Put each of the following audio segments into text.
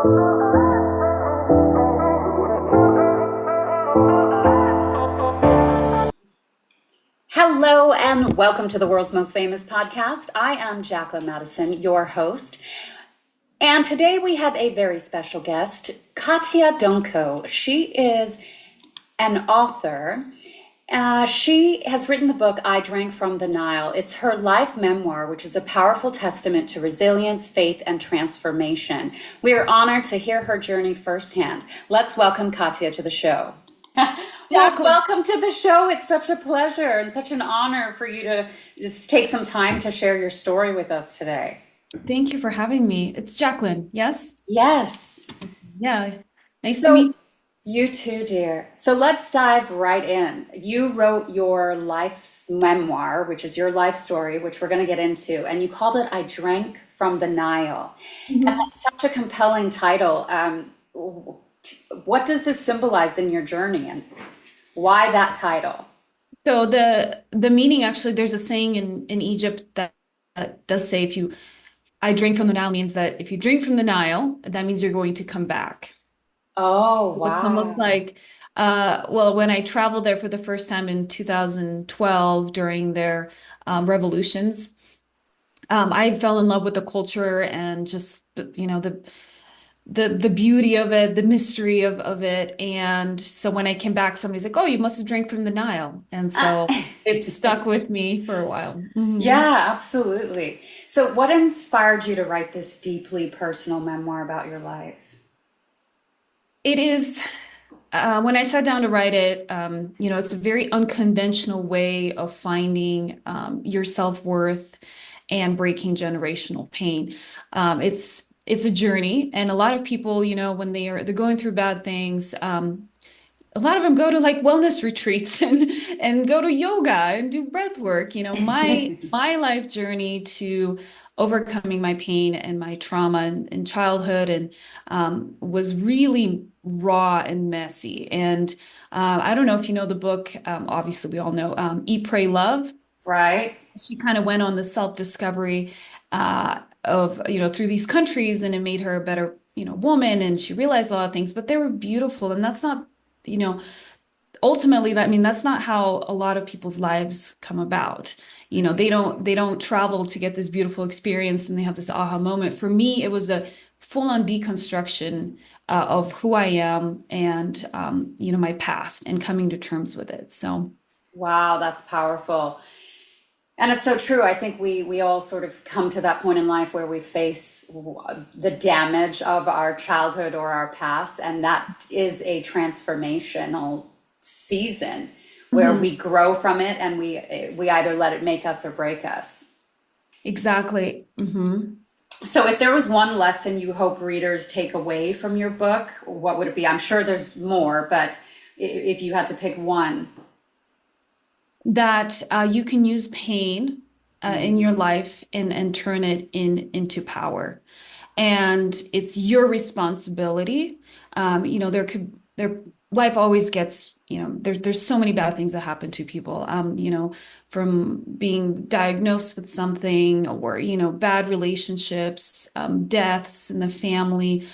Hello and welcome to the world's most famous podcast. I am Jacqueline Maddison, your host. And today we have a very special guest, Katya Dunko. She is an author. She has written the book, I Drank from the Nile. It's her life memoir, which is a powerful testament to resilience, faith, and transformation. We are honored to hear her journey firsthand. Let's welcome Katya to the show. Well, welcome to the show. It's such a pleasure and such an honor for you to just take some time to share your story with us today. Thank you for having me. It's Jacqueline, yes? Yes. Yeah, nice to meet You too, dear. So let's dive right in. You wrote your life's memoir, which is your life story, which we're going to get into, and you called it I Drank from the Nile. you. And that's such a compelling title. What does this symbolize in your journey and why that title? So the meaning actually, there's a saying in Egypt that does say I drink from the Nile means that if you drink from the Nile, that means you're going to come back. Oh, So it's almost wow. like, well, when I traveled there for the first time in 2012 during their revolutions, I fell in love with the culture and just the beauty of it, the mystery of it. And so when I came back, somebody's like, "Oh, you must have drank from the Nile." And so it stuck with me for a while. Yeah, absolutely. So what inspired you to write this deeply personal memoir about your life? It is, when I sat down to write it, it's a very unconventional way of finding your self-worth and breaking generational pain. It's a journey, and a lot of people, when they're going through bad things, a lot of them go to like wellness retreats and go to yoga and do breath work. My life journey to overcoming my pain and my trauma in childhood and was really raw and messy. And I don't know if you know the book. Obviously, we all know Eat, Pray, Love. Right? She kind of went on the self-discovery of through these countries, and it made her a better woman, and she realized a lot of things, but they were beautiful, and that's not you know ultimately, that's not how a lot of people's lives come about. They don't travel to get this beautiful experience and they have this aha moment. For me, it was a full-on deconstruction of who I am and my past and coming to terms with it. So Wow, that's powerful. And it's so true. I think we all sort of come to that point in life where we face the damage of our childhood or our past, and that is a transformational season where mhm, we grow from it and we either let it make us or break us. exactly. So if there was one lesson you hope readers take away from your book, what would it be? I'm sure there's more, but if you had to pick one. That you can use pain in your life and turn it into power. And it's your responsibility. Their life always gets, there's so many bad things that happen to people, from being diagnosed with something or, bad relationships, deaths in the family.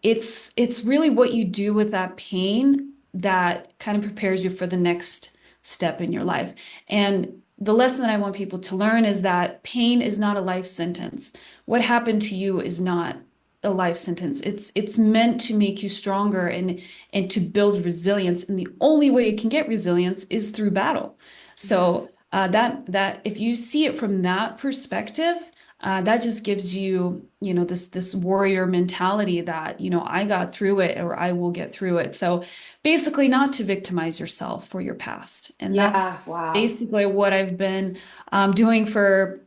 It's really what you do with that pain that kind of prepares you for the next step in your life. And the lesson that I want people to learn is that pain is not a life sentence. What happened to you is not a life sentence. It's meant to make you stronger and to build resilience. And the only way you can get resilience is through battle. So that if you see it from that perspective, that just gives you, this warrior mentality that, I got through it or I will get through it. So basically not to victimize yourself for your past. And that's Yeah, wow. basically what I've been doing for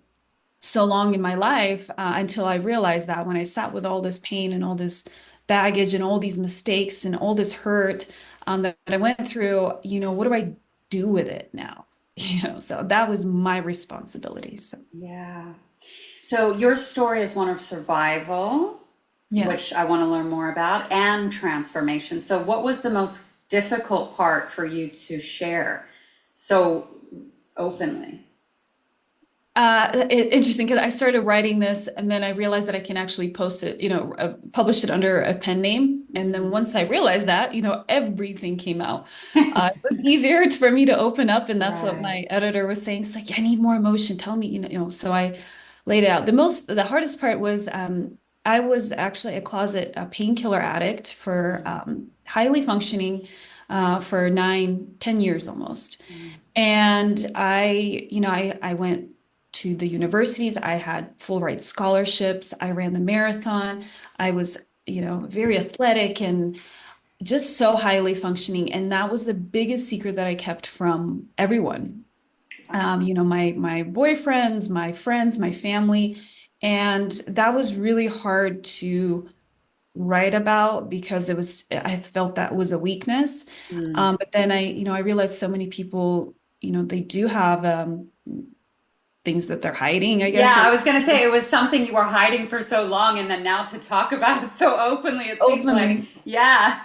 so long in my life, until I realized that when I sat with all this pain and all this baggage and all these mistakes and all this hurt that I went through, what do I do with it now? So that was my responsibility. So Yeah. So your story is one of survival, which yes. I want to learn more about, and transformation. So what was the most difficult part for you to share so openly? Interesting because I started writing this and then I realized that I can actually post it, publish it under a pen name. And then once I realized that, everything came out. It was easier for me to open up, and that's what Right. my editor was saying. It's like, I need more emotion. Tell me, So I laid it out. The hardest part was I was actually a closet painkiller addict for highly functioning for 9, 10 years almost. Mm. And I went to the universities. I had full ride scholarships. I ran the marathon. I was, very athletic and just so highly functioning. And that was the biggest secret that I kept from everyone. My boyfriends, my friends, my family. And that was really hard to write about because I felt that was a weakness. Mm. But then I realized so many people, they do have things that they're hiding, I Yeah, guess, or I was going to say it was something you were hiding for so long, and then now to talk about it so openly, it seems like, openly. yeah.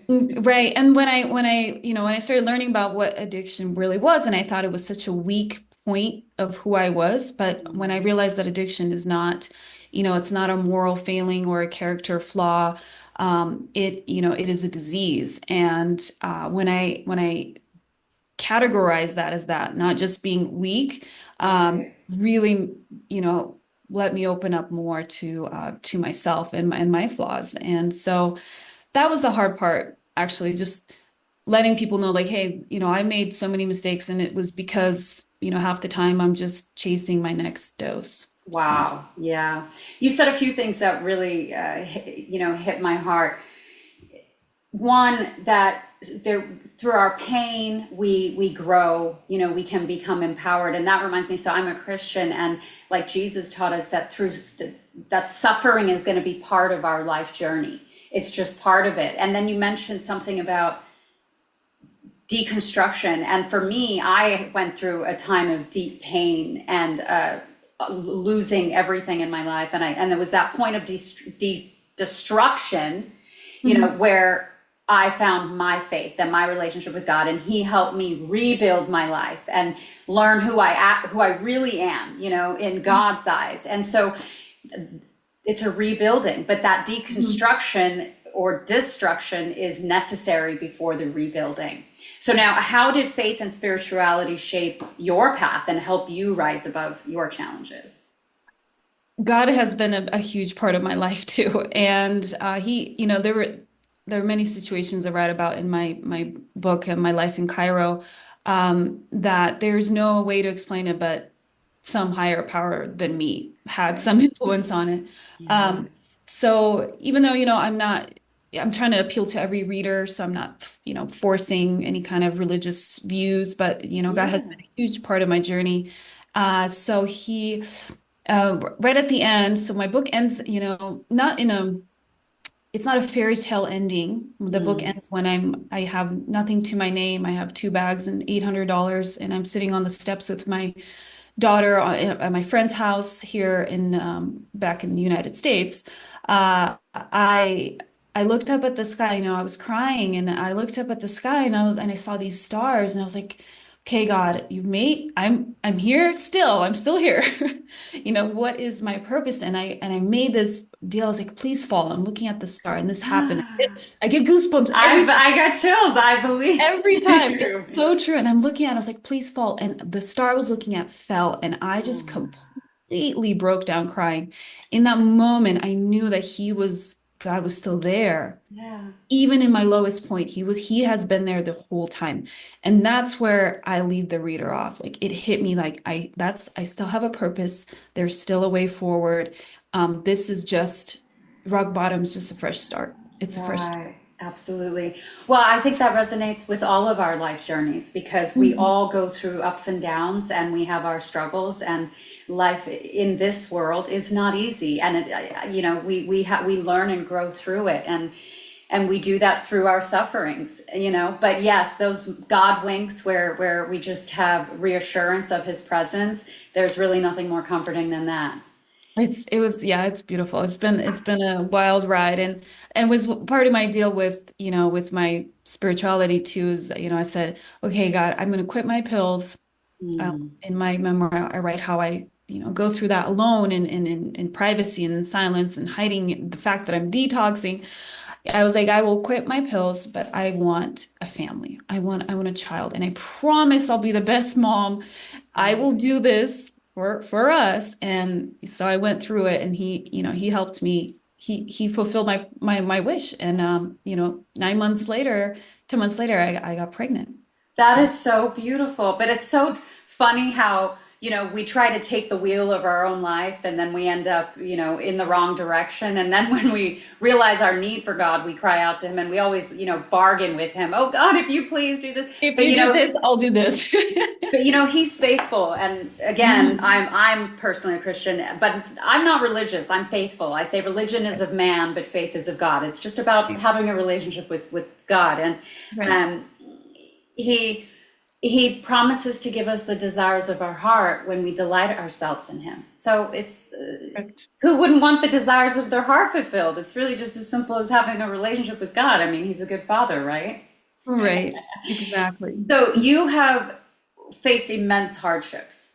Right. And when I started learning about what addiction really was, and I thought it was such a weak point of who I was, but when I realized that addiction is not, it's not a moral failing or a character flaw, it is a disease. And when I categorize that as that, not just being weak, Right. really, let me open up more to myself and my flaws. And so that was the hard part, actually, just letting people know, like, hey, I made so many mistakes, and it was because, half the time I'm just chasing my next dose. So, Wow. Yeah. You said a few things that really, hit my heart. One, that there, through our pain, we grow, we can become empowered. And that reminds me, so I'm a Christian, and like Jesus taught us that that suffering is going to be part of our life journey. It's just part of it. And then you mentioned something about deconstruction. And for me, I went through a time of deep pain and losing everything in my life. And there was that point of destruction, mhm, where I found my faith and my relationship with God, and He helped me rebuild my life and learn who I really am, in God's eyes. And so it's a rebuilding, but that mhm. deconstruction or destruction is necessary before the rebuilding. So now, how did faith and spirituality shape your path and help you rise above your challenges? God has been a huge part of my life too. And there were many situations I write about in my book and my life in Cairo, that there's no way to explain it, but some higher power than me had Right. some influence on it. Yeah. Um, so even though, I'm trying to appeal to every reader, so I'm not, forcing any kind of religious views, but, God has Yeah. been a huge part of my journey. So right at the end, so my book ends, it's not a fairy tale ending. The book Mm. ends when I have nothing to my name. I have 2 bags and $800, and I'm sitting on the steps with my daughter at my friend's house here back in the United States. I looked up at the sky. I was crying, and I looked up at the sky, and I saw these stars, and I was like, "Okay, God, you've made. I'm here still. I'm still here. What is my purpose?" And I made this deal. I was like, "Please fall." I'm looking at the star, and this happened. I get goosebumps I got chills. I believe every time. you. It's so true. And I'm looking at it, I was like, please fall. And the star I was looking at fell. And I just Oh, completely broke down crying. In that moment, I knew that God was still there. yeah. Even in my lowest point, he has been there the whole time. And that's where I leave the reader off. Like it hit me like I still have a purpose. There's still a way forward. This is just rock bottom is just a fresh start. It's a fresh start. Right, absolutely. Well, I think that resonates with all of our life journeys because we Mhm. all go through ups and downs and we have our struggles, and life in this world is not easy. And we learn and grow through it, and we do that through our sufferings, But yes, those God winks where we just have reassurance of His presence. There's really nothing more comforting than that. Yeah, it's beautiful. It's been a wild ride, and was part of my deal with my spirituality too is, I said, okay, God, I'm going to quit my pills. Mm. In my memoir, I write how I go through that alone in privacy and in silence and hiding the fact that I'm detoxing. I was like, I will quit my pills, but I want a family. I want a child. And I promise I'll be the best mom. I will do this for us. And so I went through it, and he helped me. He fulfilled my wish. And 9 months later, 2 months later, I got pregnant. That So is so beautiful. But it's so funny how, we try to take the wheel of our own life and then we end up, in the wrong direction. And then when we realize our need for God, we cry out to him and we always, bargain with him. Oh God, if you please do this. if But you do this, I'll do this. he's faithful. And again, Mhm. I'm personally a Christian, but I'm not religious. I'm faithful. I say religion is of man, but faith is of God. It's just about having a relationship with God. And Right. um he he promises to give us the desires of our heart when we delight ourselves in him. So it's Correct. who wouldn't want the desires of their heart fulfilled? It's really just as simple as having a relationship with God. I mean, he's a good father, right? Right. Exactly. So you have faced immense hardships.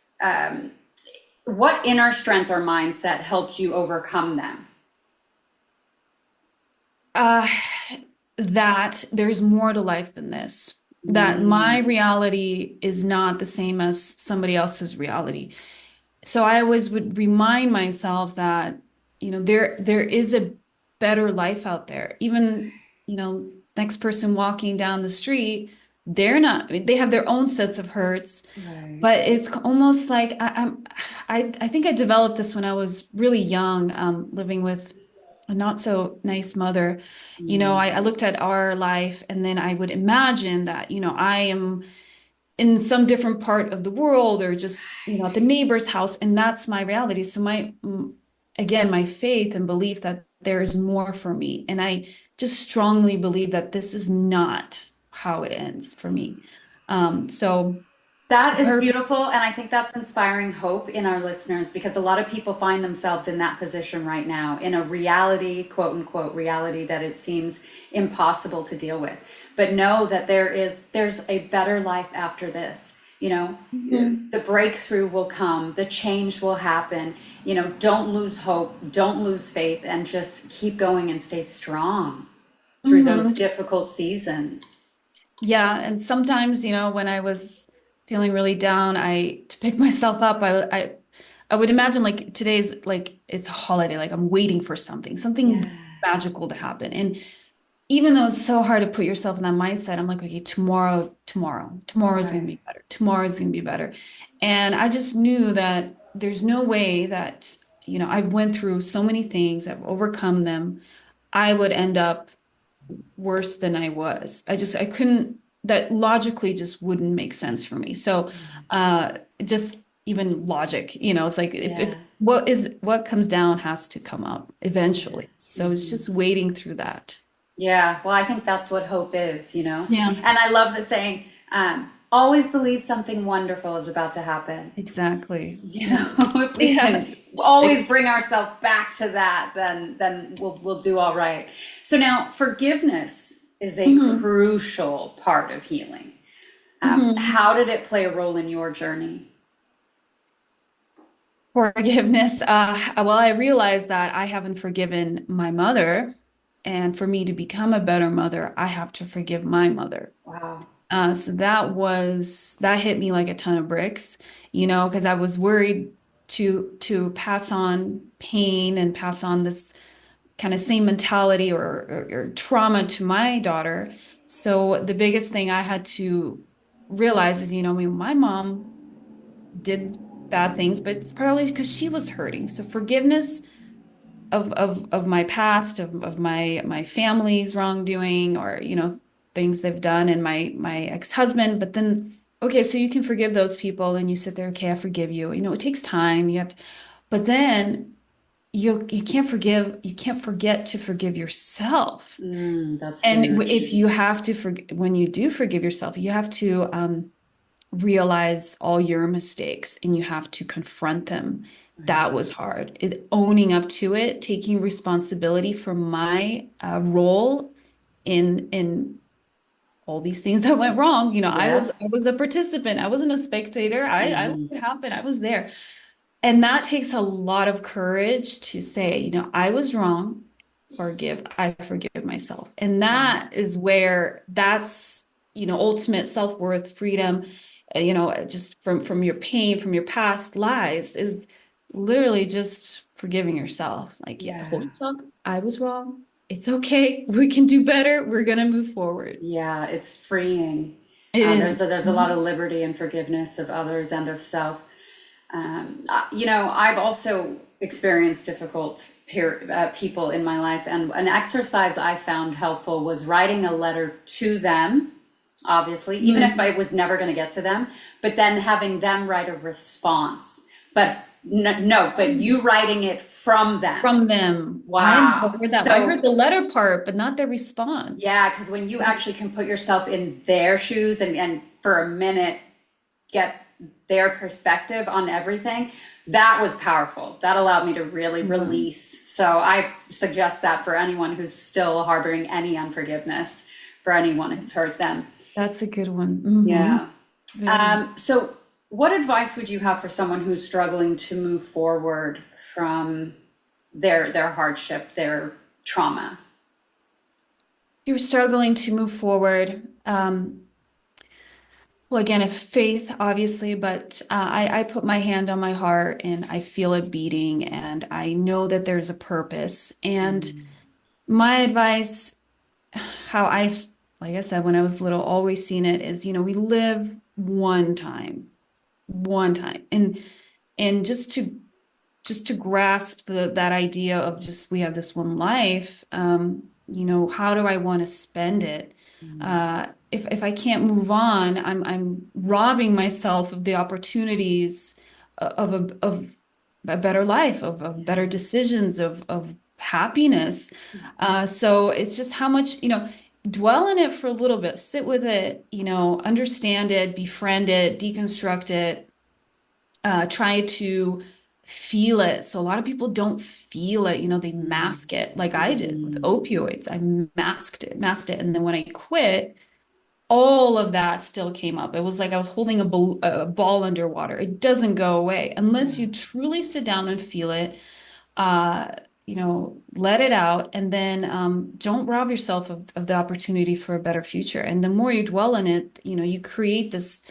What inner strength or mindset helped you overcome them? Uh, that there's more to life than this. That my Mm, reality is not the same as somebody else's reality. So I always would remind myself that, there is a better life out there. Even, next person walking down the street, they're not, I mean, they have their own sets of hurts, right. but it's almost like I think I developed this when I was really young, living with a not so nice mother. Mm, I looked at our life, and then I would imagine that, I am in some different part of the world, or just, at the neighbor's house, and that's my reality. So again, my faith and belief that there is more for me. And I just strongly believe that this is not how it ends for me. So that is her, beautiful, and I think that's inspiring hope in our listeners because a lot of people find themselves in that position right now, in a reality, quote unquote, reality that it seems impossible to deal with. But know that there's a better life after this. Mhm. The breakthrough will come, the change will happen. Don't lose hope, don't lose faith, and just keep going and stay strong through those Mhm. difficult seasons. Yeah, and sometimes, when I was feeling really down, to pick myself up, I would imagine, like, today's like it's a holiday, like I'm waiting for something Yeah. magical to happen. And even though it's so hard to put yourself in that mindset, I'm like, okay, tomorrow's gonna Right. be better. Tomorrow's gonna be better. And I just knew that there's no way that, I've went through so many things, I've overcome them, I would end up worse than I was. I couldn't, that logically just wouldn't make sense for me. So, just even logic, it's like, if Yeah. what comes down has to come up Yeah. eventually. So it's Mhm. just waiting through that. Yeah, well, I think that's what hope is. Yeah, And I love the saying, always believe something wonderful is about to happen. exactly. You Yeah. know, if we Yeah. can always bring ourselves back to that, then we'll do all right. So now forgiveness is a Mhm. crucial part of healing. Mhm. How did it play a role in your journey? Forgiveness. Well, I realized that I haven't forgiven my mother. And for me to become a better mother, I have to forgive my mother. Wow. So that hit me like a ton of bricks, because I was worried to pass on pain and pass on this kind of same mentality, or trauma to my daughter. So the biggest thing I had to realize is, I mean, my mom did bad things, but it's probably because she was hurting. So forgiveness of my past, of my family's wrongdoing, or things they've done, and my ex-husband. But then, okay, so you can forgive those people, and you sit there, okay, I forgive you. It takes time. You have to, but then you can't forget to forgive yourself. That's And huge. if you have to when you do forgive yourself, you have to realize all your mistakes, and you have to confront them. Right. That was hard. Owning up to it, taking responsibility for my role in all these things that went wrong. I was Yeah. I was a participant. I wasn't a spectator. I let Hmm. it happen. I was there. And that takes a lot of courage to say, I was wrong, I forgive myself. And Yeah. that is where that's, ultimate self-worth, freedom, just from your pain, from your past lives is literally just forgiving yourself. Like, yeah, hold Yeah. yourself. I was wrong. It's okay. We can do better. We're gonna move forward. Yeah, it's freeing. It There's is. a lot of liberty and forgiveness of others and of self. I've also experienced difficult people in my life, and an exercise I found helpful was writing a letter to them, obviously, even if I Mhm. was never going to get to them, but then having them write a response. But no, but you writing it from them. From them. I never Wow. heard that. I heard So the letter part, but not the response. yeah, because when you That's actually can put yourself in their shoes and for a minute get their perspective on everything, that was powerful. That allowed me to really Mhm. release. So I suggest that for anyone who's still harboring any unforgiveness for anyone who's hurt them. That's a good one. Yeah. Very. So what advice would you have for someone who's struggling to move forward from their hardship, their trauma? You're struggling to move forward. Well, again, if faith, obviously, but I put my hand on my heart and I feel it beating and I know that there's a purpose. And my advice, how like I said, when I was little, always seen it is, we live one time. And just to grasp that idea of just we have this one life, how do I want to spend it? If I can't move on, I'm robbing myself of the opportunities of a better life, of better decisions, of happiness. So it's just how much, dwell in it for a little bit, sit with it, understand it, befriend it, deconstruct it, try to feel it. So a lot of people don't feel it, they mask it like I did with opioids. I masked it. And then when I quit, all of that still came up. It was like I was holding a ball underwater. It doesn't go away unless Yeah. you truly sit down and feel it, uh, let it out, and then don't rob yourself of the opportunity for a better future. And the more you dwell in it, you create this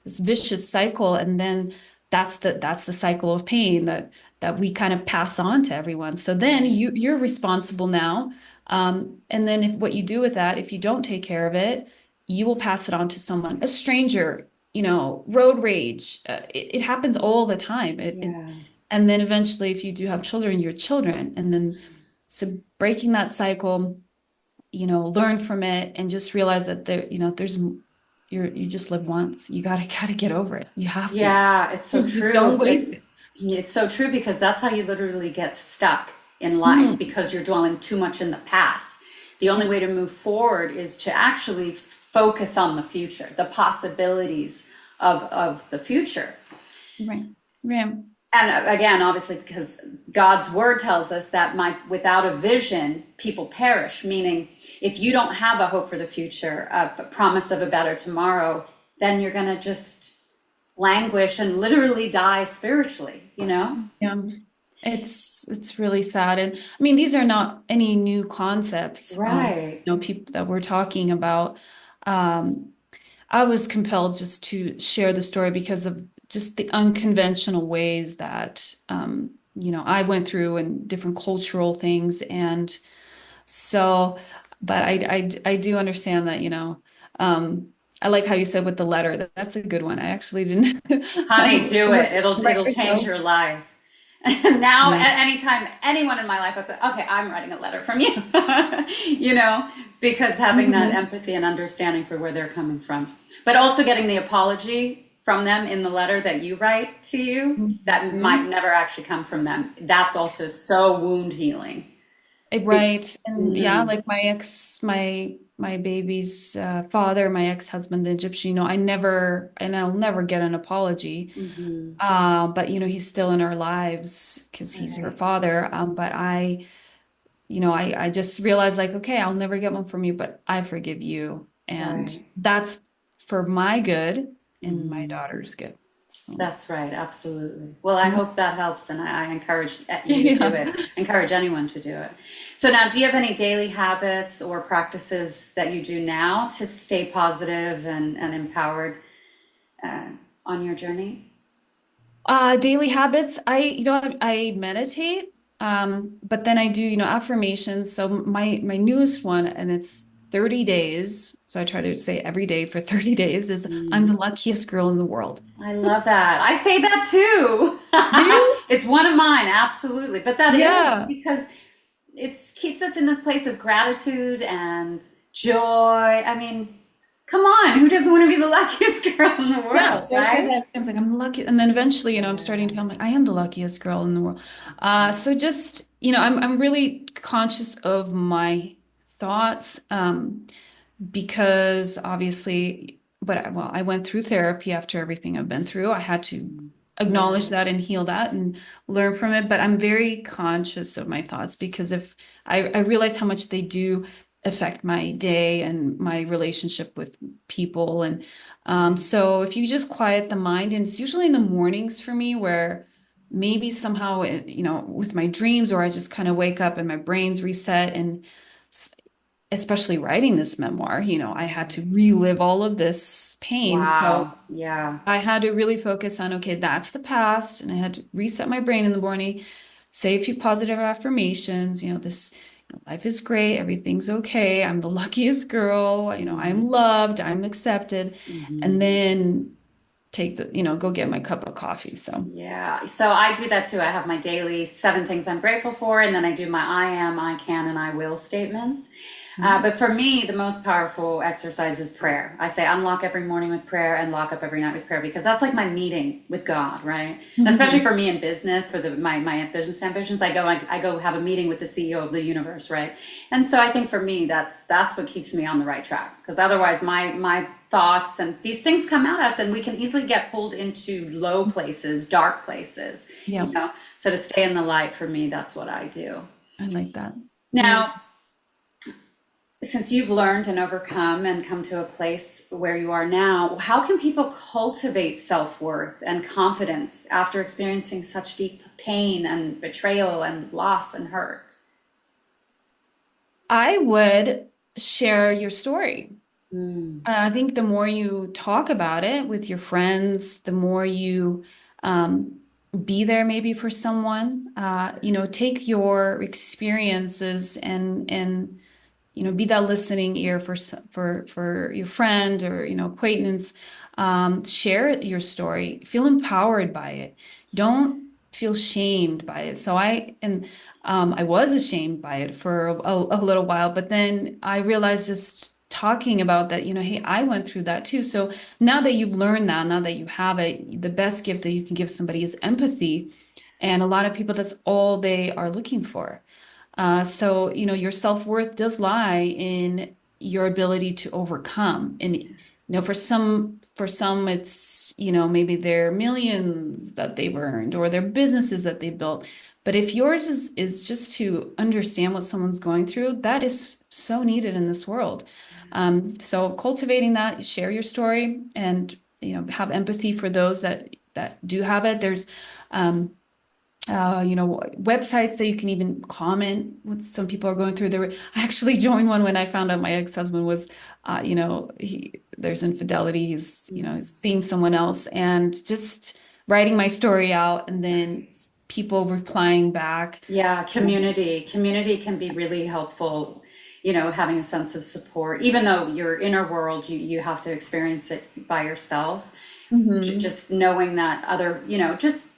vicious cycle, and then that's the cycle of pain that we kind of pass on to everyone. So then Right. you're responsible now. And then if what you do with that, if you don't take care of it, you will pass it on to someone, a stranger, road rage. It happens all the time. Yeah. And then eventually, if you do have children, your children. And then, so breaking that cycle, learn from it and just realize that you just live once. You gotta get over it. You have to. Yeah, it's so true. Don't waste it. It's so true because that's how you literally get stuck in life Mhm. because you're dwelling too much in the past. The only Yeah. way to move forward is to actually focus on the future, the possibilities of the future. Right. Yeah. And again, obviously, because God's word tells us that without a vision, people perish, meaning if you don't have a hope for the future, a promise of a better tomorrow, then you're going to just languish and literally die spiritually, you know? Yeah. It's really sad. And I mean, these are not any new concepts, Right. people that we're talking about. Um, I was compelled just to share the story because of just the unconventional ways that I went through and different cultural things. And so, but I do understand that, I like how you said with the letter, that's a good one. I actually didn't Honey, do it. write It'll change myself. your life. And now, Yeah. at any time, anyone in my life, I'd say, okay, I'm writing a letter from you, you know, because having that Mhm. empathy and understanding for where they're coming from, but also getting the apology from them in the letter that you write to you that might Mhm. never actually come from them. That's also so wound healing. Right. And yeah, Mhm. like my baby's father, my ex-husband, the Egyptian, and I'll never get an apology. Mhm. But he's still in our lives because he's her Right. father. But I just realized like, okay, I'll never get one from you, but I forgive you. And Right. that's for my good and my Mhm. daughter's good. So That's right, absolutely. Well, I hope that helps, and I encourage you to do yeah. it. Encourage anyone to do it. So now, do you have any daily habits or practices that you do now to stay positive and empowered uh, on your journey? Daily habits. I meditate, but then I do, affirmations. So my newest one, and it's 30 days. So I try to say every day for 30 days is I'm the Mm, luckiest girl in the world. I love that. I say that too. Do you? It's one of mine, absolutely. But that is Yeah. because it keeps us in this place of gratitude and joy. I mean, come on, who doesn't want to be the luckiest girl in the Yeah. world, So I said right? that. I was like, I'm lucky. And then eventually, I'm starting to Yeah, feel like I am the luckiest girl in the world. that's right. So just, I'm really conscious of my thoughts. Because obviously, well, I went through therapy after everything I've been through. I had to acknowledge Yeah. that and heal that and learn from it. But I'm very conscious of my thoughts because if I realize how much they do affect my day and my relationship with people. And so if you just quiet the mind, and it's usually in the mornings for me where maybe somehow, with my dreams, or I just kind of wake up and my brain's reset and especially writing this memoir, I had to relive all of this pain. So Wow. Yeah. I had to really focus on, okay, that's the past. And I had to reset my brain in the morning, say a few positive affirmations, life is great, everything's okay. I'm the luckiest girl, I'm loved, I'm accepted. And Mm-hmm. then go get my cup of coffee. So, Yeah, so I do that too. I have my daily 7 things I'm grateful for, and then I do my I am, I can, and I will statements. But for me, the most powerful exercise is prayer. I say unlock every morning with prayer and lock up every night with prayer because that's like my meeting with God, right? And especially mhm. for me in business, for my business ambitions, I go have a meeting with the CEO of the universe, right? And so I think for me, that's what keeps me on the right track because otherwise my thoughts and these things come at us and we can easily get pulled into low places, dark places, Yeah, so to stay in the light for me, that's what I do. I like that. Yeah. Now, since you've learned and overcome and come to a place where you are now, how can people cultivate self-worth and confidence after experiencing such deep pain and betrayal and loss and hurt? I would share your story. Mm, I think the more you talk about it with your friends, the more you um, be there maybe for someone, take your experiences and be that listening ear for your friend or acquaintance. Share your story. Feel empowered by it. Don't feel shamed by it. I was ashamed by it for a little while, but then I realized just talking about that, hey, I went through that too. So now that you've learned that, now that you have it, the best gift that you can give somebody is empathy. And a lot of people, that's all they are looking for. So, your self-worth does lie in your ability to overcome. And, for some, it's, maybe their millions that they've earned or their businesses that they built. But if yours is just to understand what someone's going through, that is so needed in this world. So cultivating that, share your story and, have empathy for those that do have it. There's, websites that you can even comment what some people are going through. I actually joined one when I found out my ex-husband was, there's infidelity. He's, seeing someone else and just writing my story out and then people replying back. yeah, community can be really helpful, having a sense of support. Even though your inner world, you have to experience it by yourself. Mhm. Just knowing that other, just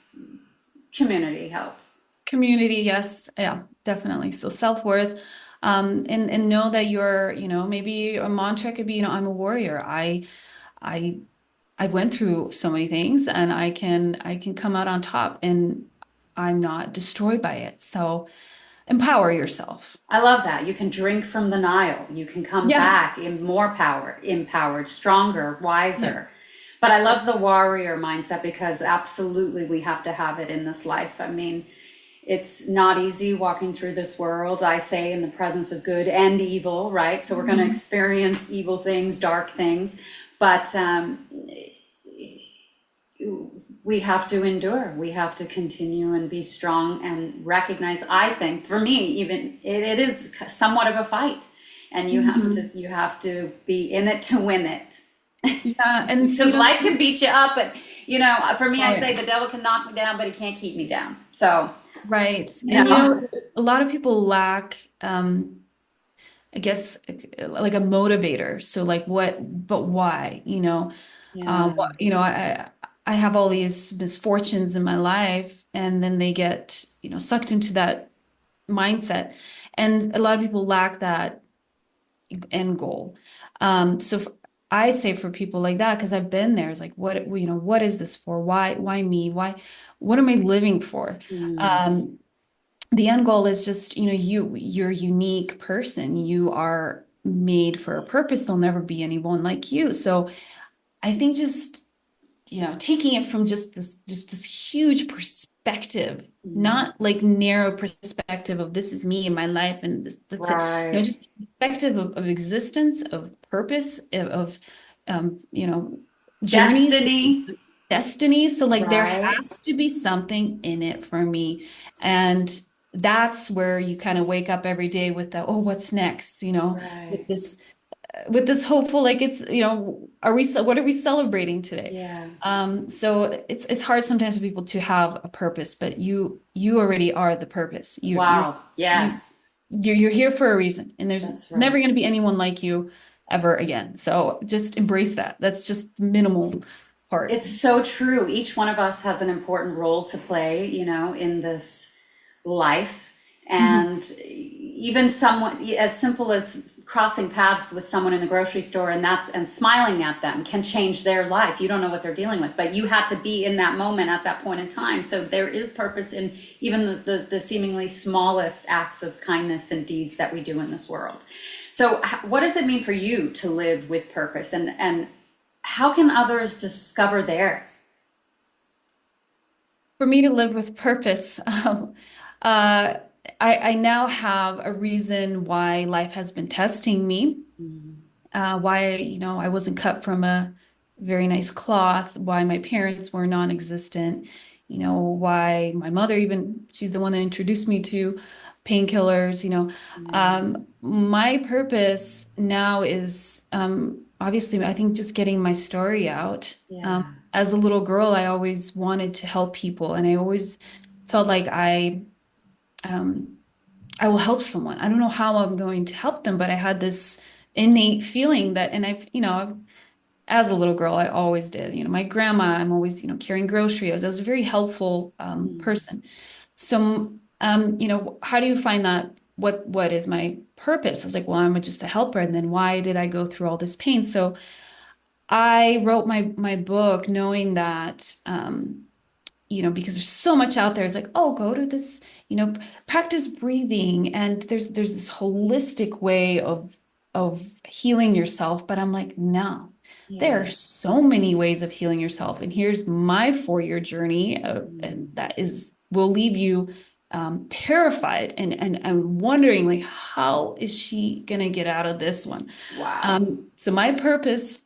community helps. Community, yes, yeah, definitely. So self-worth, and know that you're, maybe a mantra could be, I'm a warrior. I I went through so many things and I can come out on top and I'm not destroyed by it. So empower yourself. I love that. You can drink from the Nile. You can come Yeah. back in more power, empowered, stronger, Yeah. wiser. But I love the warrior mindset because absolutely we have to have it in this life. I mean, it's not easy walking through this world, I say, in the presence of good and evil, right? So we're going to Mhm. experience evil things, dark things. But we have to endure. We have to continue and be strong and recognize, I think, for me, even it is somewhat of a fight. And Mhm. you have to be in it to win it. Yeah, and see Because those. life can beat you up, but for me, Oh I say yeah. the devil can knock me down, but he can't keep me down. So, Right. you And know, a lot of people lack, I guess, like a motivator. So like but why? yeah, I have all these misfortunes in my life, and then they get, sucked into that mindset. And a lot of people lack that end goal. I say for people like that, because I've been there, it's like, what is this for? Why me? What am I living for? mm, Um, the end goal is just, you're a unique person. You are made for a purpose. There'll never be anyone like you. So I think just, taking it from just this huge perspective, mm, not like narrow perspective of this is me and my life and that's it. right. Just perspective of existence, of purpose, of journeys, Destiny, destiny. So like there right? has to be something in it for me. And that's where you kind of wake up every day with the, oh, what's next? With Right. this hopeful, like it's, what are we celebrating today? Yeah. So it's hard sometimes for people to have a purpose, but you already are the purpose. Wow. You Yes, you're here for a reason, and there's that's never right. going to be anyone like you ever again. So just embrace that. That's just the minimal part. It's so true. Each one of us has an important role to play, in this life. Mhm. And even someone as simple as crossing paths with someone in the grocery store and smiling at them can change their life. You don't know what they're dealing with, but you had to be in that moment at that point in time. So there is purpose in even the seemingly smallest acts of kindness and deeds that we do in this world. So what does it mean for you to live with purpose, and how can others discover theirs? For me to live with purpose, uh, I now have a reason why life has been testing me. Why, I wasn't cut from a very nice cloth, why my parents were non-existent, why my mother, even, she's the one that introduced me to painkillers. My purpose now is, obviously, I think just getting my story out. Yeah. As a little girl, I always wanted to help people, and I always felt like um, I will help someone. I don't know how I'm going to help them, but I had this innate feeling that, and as a little girl, I always did. My grandma, I'm always, carrying groceries. I was a very helpful person. So, how do you find that? What is my purpose? I was like, well, I'm just a helper. And then why did I go through all this pain? So I wrote my book knowing that, because there's so much out there. It's like, oh, go to this, practice breathing, and there's this holistic way of healing yourself. But I'm like, no, there are Yeah. so many ways of healing yourself, and here's my 4-year journey, and Mm. that will leave you terrified and wondering like, how is she gonna get out of this one? Wow. So my purpose,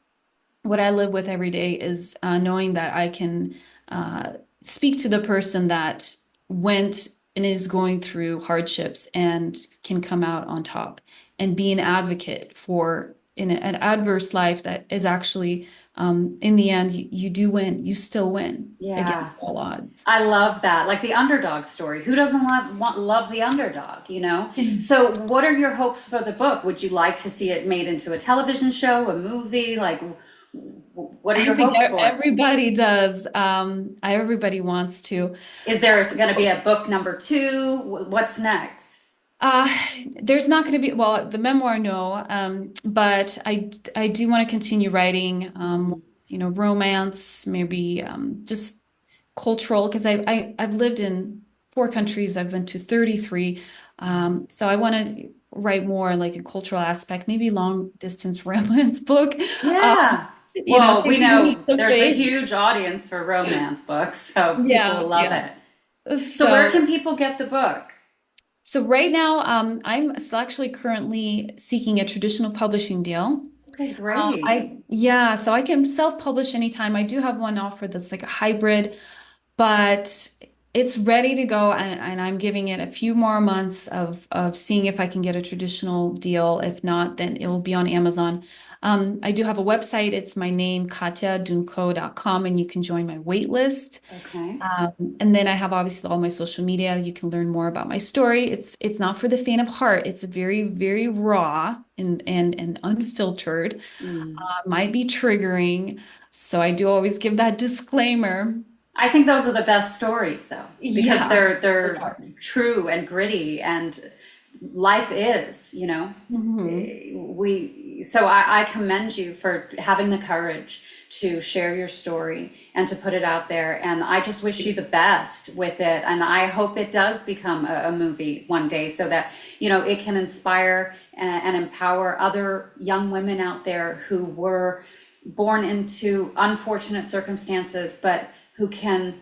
what I live with every day, is knowing that I can uh, speak to the person that went and is going through hardships and can come out on top, and be an advocate for in an adverse life that is actually, in the end, you do win. You still win Yeah. against all odds. I love that. Like the underdog story. Who doesn't love the underdog? So, what are your hopes for the book? Would you like to see it made into a television show, a movie? Like, what are I your think hopes for it? everybody does. Everybody wants to. Is there going to be a book number two? What's next? Uh, there's not going to be, well, the memoir, no, but I do want to continue writing, romance, maybe just cultural, because I've lived in 4 countries. I've been to 33. So I want to write more like a cultural aspect, maybe long distance romance book. Um, Yeah. Well, we taking know leaps of there's a faith. huge audience for romance books, so people Yeah, will love yeah. it. So, where So can people get the book? So right now, I'm still actually currently seeking a traditional publishing deal. Okay, great. Yeah, so I can self-publish anytime. I do have one offer that's like a hybrid, but it's ready to go, and I'm giving it a few more months of seeing if I can get a traditional deal. If not, then it will be on Amazon. I do have a website. It's my name, katyadunko.com, and you can join my wait list. Okay. And then I have obviously all my social media. You can learn more about my story. It's not for the faint of heart. It's very, very raw and unfiltered. Mm. Might be triggering. So I do always give that disclaimer. I think those are the best stories though, because Yeah. they're true and gritty and life is, you know. Mhm. I commend you for having the courage to share your story and to put it out there. And I just wish you the best with it. And I hope it does become a movie one day so that, you know, it can inspire and empower other young women out there who were born into unfortunate circumstances, but who can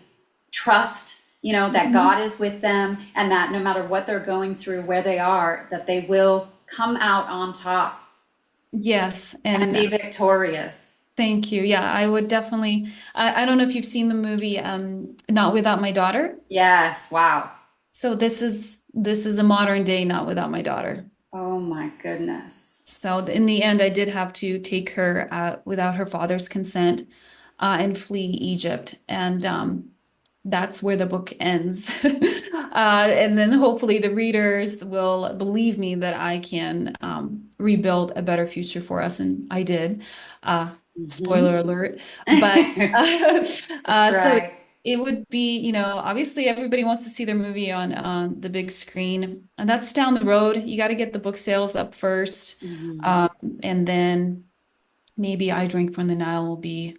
trust, you know, that Mhm. God is with them and that no matter what they're going through, where they are, that they will come out on top Yes. and And be victorious. thank you. Yeah, I would definitely. I don't know if you've seen the movie Not Without My Daughter. Yes. Wow. So this is a modern day Not Without My Daughter. Oh my goodness. So in the end, I did have to take her without her father's consent and flee Egypt. And that's where the book ends. And then hopefully the readers will believe me that I can rebuild a better future for us. And I did. Uh, Hmm. Spoiler alert. But That's so right. it would be, obviously everybody wants to see their movie on the big screen. And that's down the road. You got to get the book sales up first. Hmm. Um, and then maybe I Drink from the Nile will be,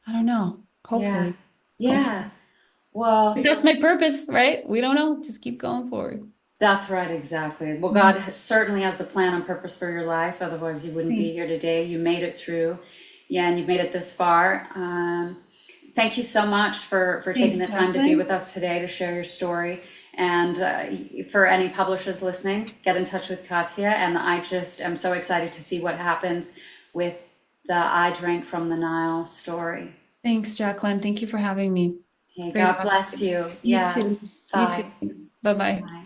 I don't know, Yeah. hopefully. Yeah. Hopefully. But Well, that's my purpose, right? We don't know. Just keep going forward. that's right, exactly. Well, Mhm. God certainly has a plan and purpose for your life. Otherwise, you wouldn't be here Thanks. today. You made it through. Yeah, and you've made it this far. Thank you so much for taking Thanks, the time to be with Jacqueline. us today to share your story. And for any publishers listening, get in touch with Katya. And I just am so excited to see what happens with the I Drank from the Nile story. Thanks, Jacqueline. Thank you for having me. Okay, Great God talking to bless you. you. You Yeah, too. You too. bye. Thanks. Bye-bye. Bye.